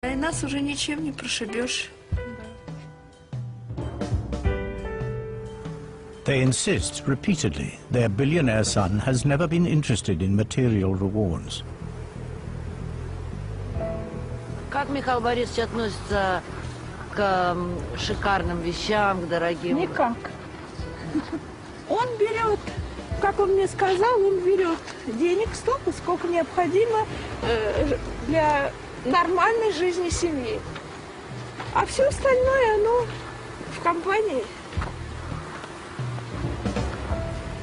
И нас уже ничем не прошибешь. They insist repeatedly their billionaire son has never been interested in material rewards. Как Михаил Борисович относится к шикарным вещам, к дорогим? Никак. Он берет, как он мне сказал, он берет денег столько, сколько необходимо для нормальной жизни семьи. А все остальное, оно в компании.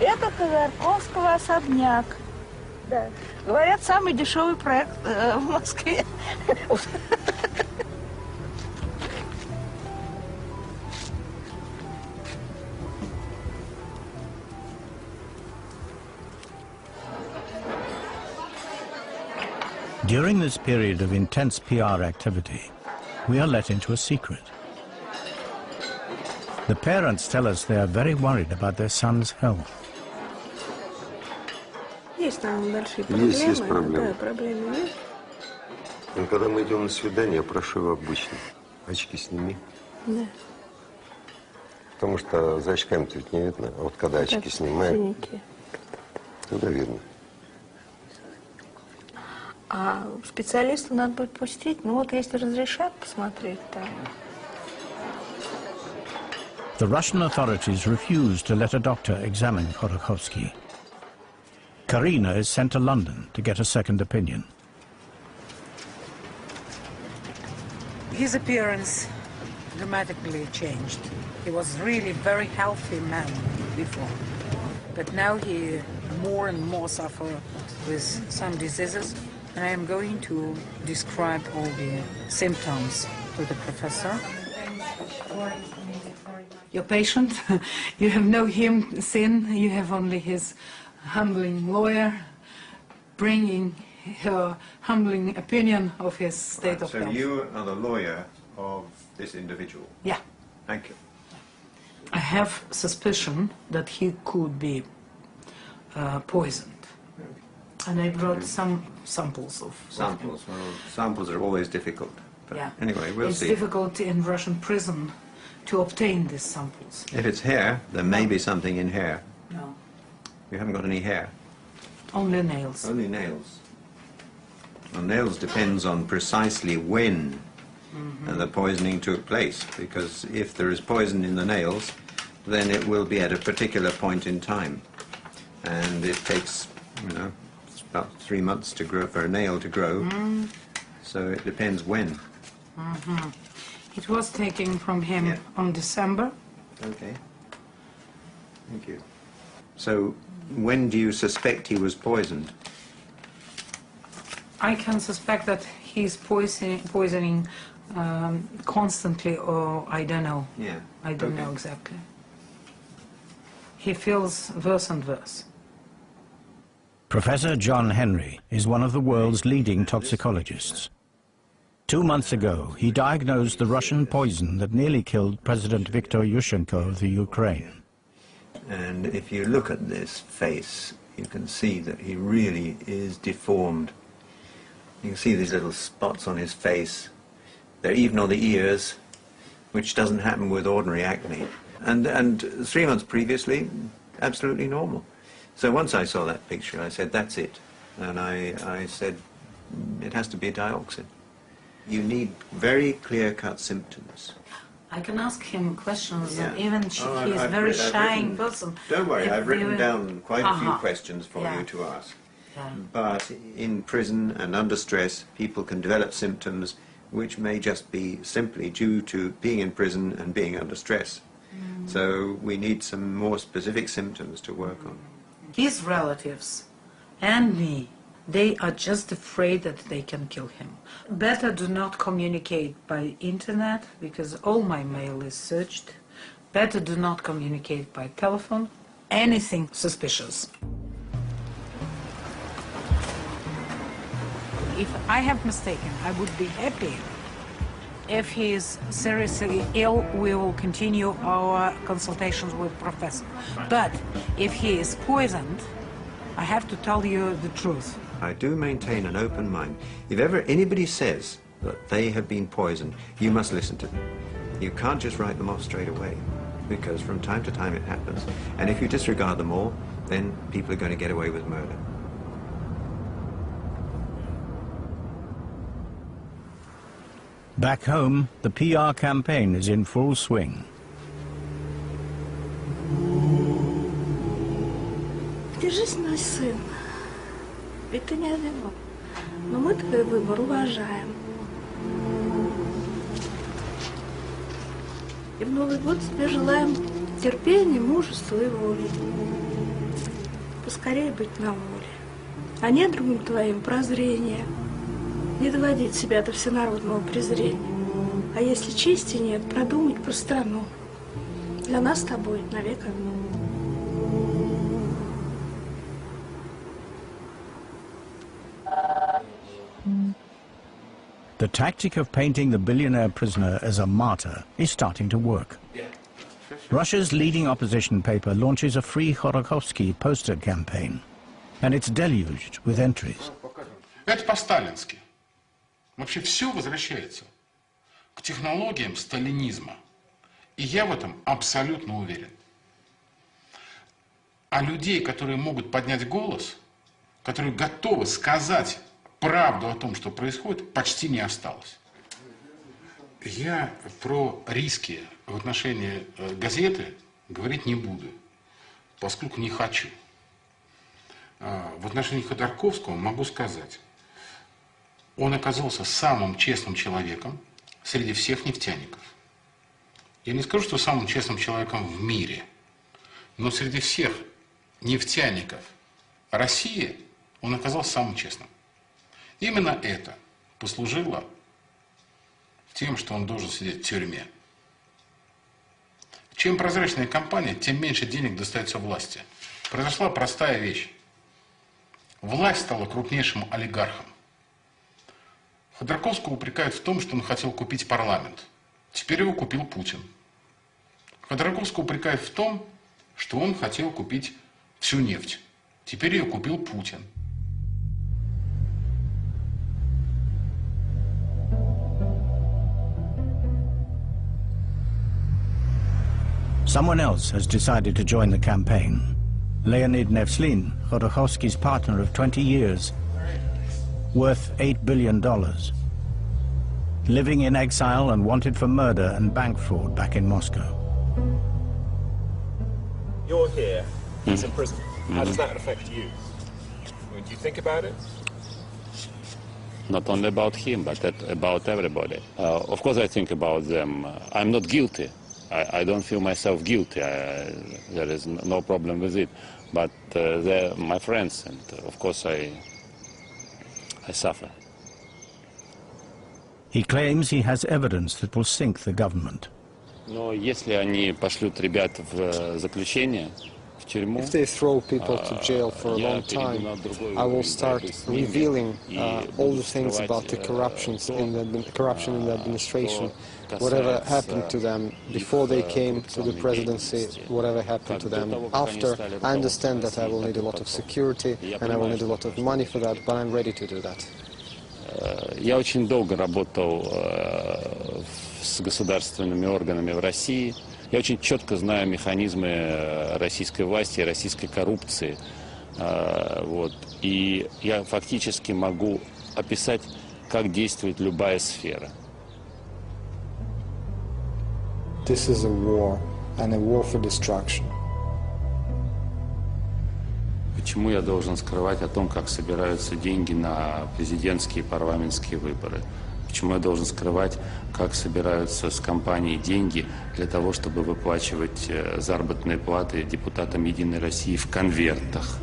Это Ходорковского особняк. Да. Говорят, самый дешевый проект в Москве. During this period of intense PR activity, we are let into a secret. The parents tell us they are very worried about their son's health. Есть там большие проблемы. Есть проблемы. Да, проблемы есть. Но когда мы идем на свидание, я прошу его обычно. Очки сними. Да. Потому что за очками-то ведь не видно. А вот когда очки Так, снимаем, синяки. тогда видно. А специалисту надо будет пустить. Ну вот если разрешат посмотреть там. The Russian authorities refuse to let a doctor examine Khodorkovsky. Karina is sent to London to get a second opinion. His appearance dramatically changed. He was really a very healthy man before. But now he more and more suffers with some diseases. And I am going to describe all the symptoms to the professor. Your patient, you have no him sin, you have only his humbling lawyer bringing her humbling opinion of his state of health. So you are the lawyer of this individual? Yeah. Thank you. I have suspicion that he could be poisoned. And I brought some samples of Samples? Well, samples are always difficult. But yeah. Anyway, we'll see. It's difficult in Russian prison to obtain these samples. If it's hair, there may be something in hair. No. You haven't got any hair? Only nails. Only nails. Well, nails depends on precisely when the poisoning took place, because if there is poison in the nails, then it will be at a particular point in time. And it takes, you know, about 3 months to grow, for a nail to grow, so it depends when. It was taken from him on December. Okay. Thank you. So, when do you suspect he was poisoned? I can suspect that he's poisoning constantly, or I don't know. Yeah. I don't know exactly. He feels worse and worse. Professor John Henry is one of the world's leading toxicologists. 2 months ago, he diagnosed the Russian poison that nearly killed President Viktor Yushchenko of the Ukraine. And if you look at this face, you can see that he really is deformed. You can see these little spots on his face. They're even on the ears, which doesn't happen with ordinary acne. And 3 months previously, absolutely normal. So once I saw that picture, I said, that's it. And I said, it has to be dioxin. You need very clear-cut symptoms. I can ask him questions, Yeah. and even he's a very shy person. Don't worry, I've written down quite a few questions for Yeah. you to ask. Yeah. But in prison and under stress, people can develop symptoms which may just be simply due to being in prison and being under stress. So we need some more specific symptoms to work on. His relatives and me, they are just afraid that they can kill him. Better do not communicate by internet, because all my mail is searched. Better do not communicate by telephone. Anything suspicious. If I have mistaken, I would be happy. If he is seriously ill, we will continue our consultations with Professor. But if he is poisoned, I have to tell you the truth. I do maintain an open mind. If ever anybody says that they have been poisoned, you must listen to them. You can't just write them off straight away, because from time to time it happens. And if you disregard them all, then people are going to get away with murder. Back home, the PR campaign is in full swing. Держись, мой сын. Ведь ты не одинок. Но мы твой выбор уважаем. И в Новый год тебе желаем терпения, мужества и воли. Поскорее быть на воле. А недругам твоим прозрение. Не доводить себя до всенародного презрения. А если чести нет, продумать про страну. Для нас с тобой навек одно. The tactic of painting the billionaire prisoner as a martyr is starting to work. Russia's leading opposition paper launches a Free Khodorkovsky poster campaign, and it's deluged with entries. Это по-сталински. Вообще все возвращается к технологиям сталинизма. И я в этом абсолютно уверен. А людей, которые могут поднять голос, которые готовы сказать правду о том, что происходит, почти не осталось. Я про риски в отношении газеты говорить не буду, поскольку не хочу. В отношении Ходорковского могу сказать, он оказался самым честным человеком среди всех нефтяников. Я не скажу, что самым честным человеком в мире, но среди всех нефтяников России он оказался самым честным. Именно это послужило тем, что он должен сидеть в тюрьме. Чем прозрачнее компания, тем меньше денег достается власти. Произошла простая вещь. Власть стала крупнейшим олигархом. Ходорковского упрекают в том, что он хотел купить парламент. Теперь его купил Путин. Ходорковского упрекают в том, что он хотел купить всю нефть. Теперь ее купил Путин. Someone else has decided to join the campaign. Leonid Nevslin, Khodorkovsky's partner of 20 years, worth $8 billion. Living in exile and wanted for murder and bank fraud back in Moscow. You're here, he's in prison. How does that affect you? I mean, do you think about it? Not only about him, but about everybody. Of course I think about them. I'm not guilty. I don't feel myself guilty. There is no problem with it. But they're my friends, and of course I suffer. He claims he has evidence that will sink the government. Но если они пошлют ребят в заключение, в тюрьму, if they throw people to jail for a long time, I will start revealing all the things about the corruption in the administration, whatever happened to them before they came to the presidency, whatever happened to them after. I understand that I will need a lot of security and I will need a lot of money for that, but I'm ready to do that. Я очень долго работал с государственными органами в России. Я очень четко знаю механизмы российской власти и российской коррупции. Вот. И я фактически могу описать, как действует любая сфера. This is a war, and a war for destruction. Почему я должен скрывать о том, как собираются деньги на президентские и парламентские выборы? Почему я должен скрывать, как собираются с компанией деньги для того, чтобы выплачивать заработные платы депутатам «Единой России» в конвертах?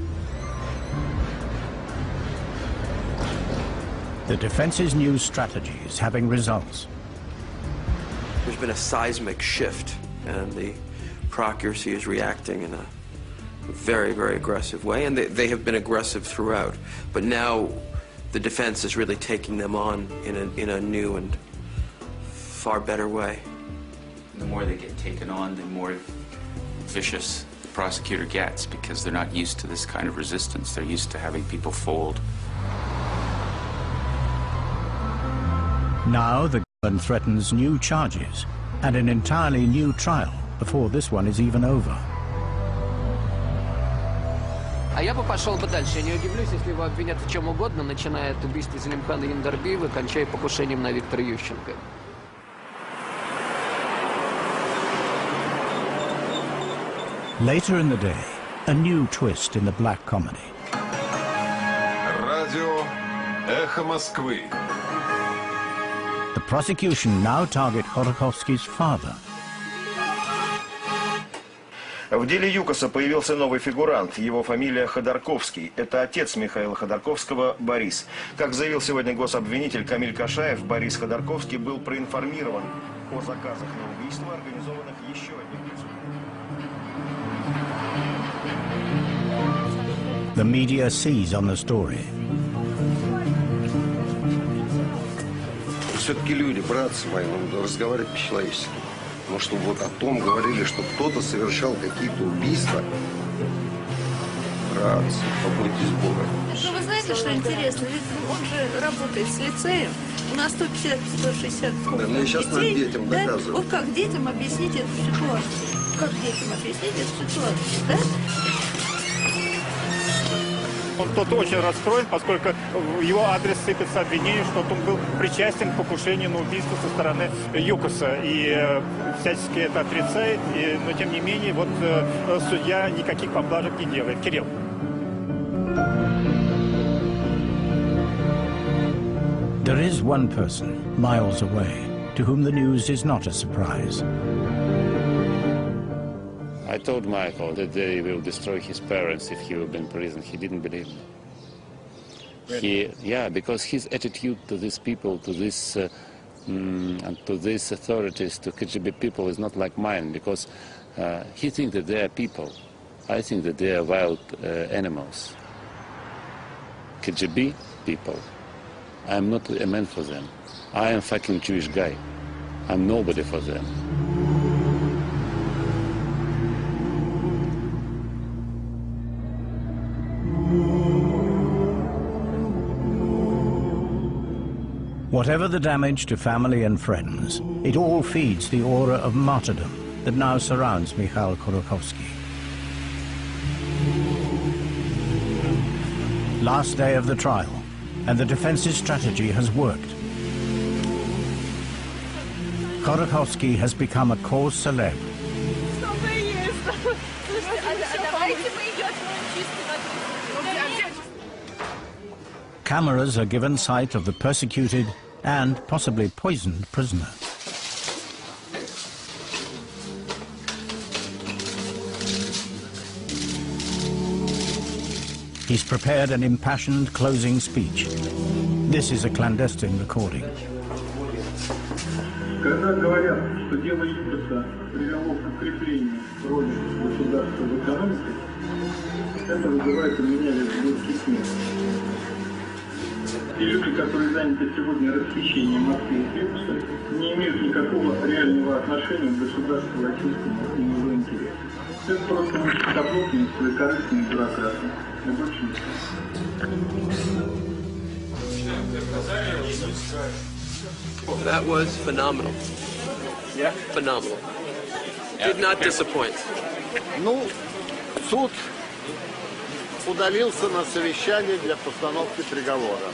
The defense's new strategy is having results. There's been a seismic shift, and the procuracy is reacting in a very, very aggressive way, and they have been aggressive throughout. But now the defense is really taking them on in a new and far better way. The more they get taken on, the more vicious the prosecutor gets, because they're not used to this kind of resistance. They're used to having people fold. Now the government threatens new charges and an entirely new trial before this one is even over. А я бы пошел бы дальше. Я не удивлюсь, если его обвинят в чем угодно, начиная от убийства Зелимхана Яндарбиева, кончая покушением на Виктора Ющенко. Later in the day, a new twist in the black comedy. Радио «Эхо Москвы». The prosecution now target Khodorkovsky's father. В деле ЮКОСа появился новый фигурант. Его фамилия Ходорковский. Это отец Михаила Ходорковского, Борис. Как заявил сегодня гособвинитель Камиль Кашаев, Борис Ходорковский был проинформирован о заказах на убийство, организованных еще одним лицом. The media seize on the story. Все-таки люди, братцы мои, надо разговаривать по-человечески. Но чтобы вот о том говорили, что кто-то совершал какие-то убийства. Братцы, побойтесь Бога. Ну, вы знаете, что интересно? Ведь он же работает с лицеем. У нас 150-160 Да, ну и сейчас надо детям да? доказывать. Вот как детям объяснить эту ситуацию? Как детям объяснить эту ситуацию, да? Он тут очень расстроен, поскольку в его адрес сыпется обвинение, что он был причастен к покушению на убийство со стороны ЮКОСа. И всячески это отрицает, но тем не менее вот судья никаких поблажек не делает. Кирилл. There is one person, miles away, to whom the news is not a surprise. I told Michael that they will destroy his parents if he will be in prison. He didn't believe me. Yeah, because his attitude to these people, to this, and to these authorities, to KGB people, is not like mine. Because he thinks that they are people. I think that they are wild animals. KGB people. I am not a man for them. I am fucking Jewish guy. I'm nobody for them. Whatever the damage to family and friends, it all feeds the aura of martyrdom that now surrounds Mikhail Khodorkovsky. Last day of the trial, and the defense's strategy has worked. Khodorkovsky has become a cause célèbre. Cameras are given sight of the persecuted and possibly poisoned prisoner. He's prepared an impassioned closing speech. This is a clandestine recording. Когда говорят, что дело ЮКОСа привело к укреплению роли государства в экономике, это вызывает у меня лишь горький смех. Те люди, которые заняты сегодня расхищением Москвы и ЮКОСа, не имеют никакого реального отношения к государству российскому и его интересам. Это просто высокоплотные, своекорыстные бюрократы. И больше That was phenomenal. Yeah. Phenomenal. Did not disappoint. Ну, суд удалился на совещание для постановки приговора.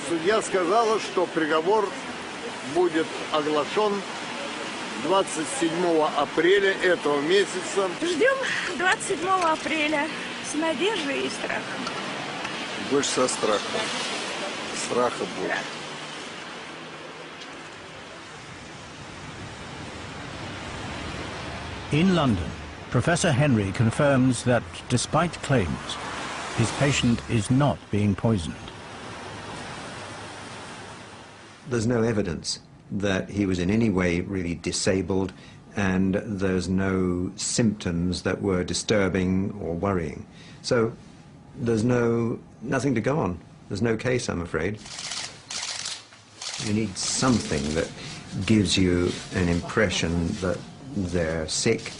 Судья сказала, что приговор будет оглашен 27 апреля этого месяца. Ждем 27 апреля с надеждой и страхом. Больше со страхом. Страха больше. In London, Professor Henry confirms that, despite claims, his patient is not being poisoned. There's no evidence that he was in any way really disabled, and there's no symptoms that were disturbing or worrying. So there's nothing to go on. There's no case, I'm afraid. You need something that gives you an impression that they're sick,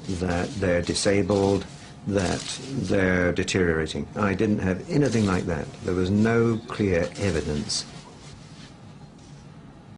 that they're disabled, that they're deteriorating. I didn't have anything like that. There was no clear evidence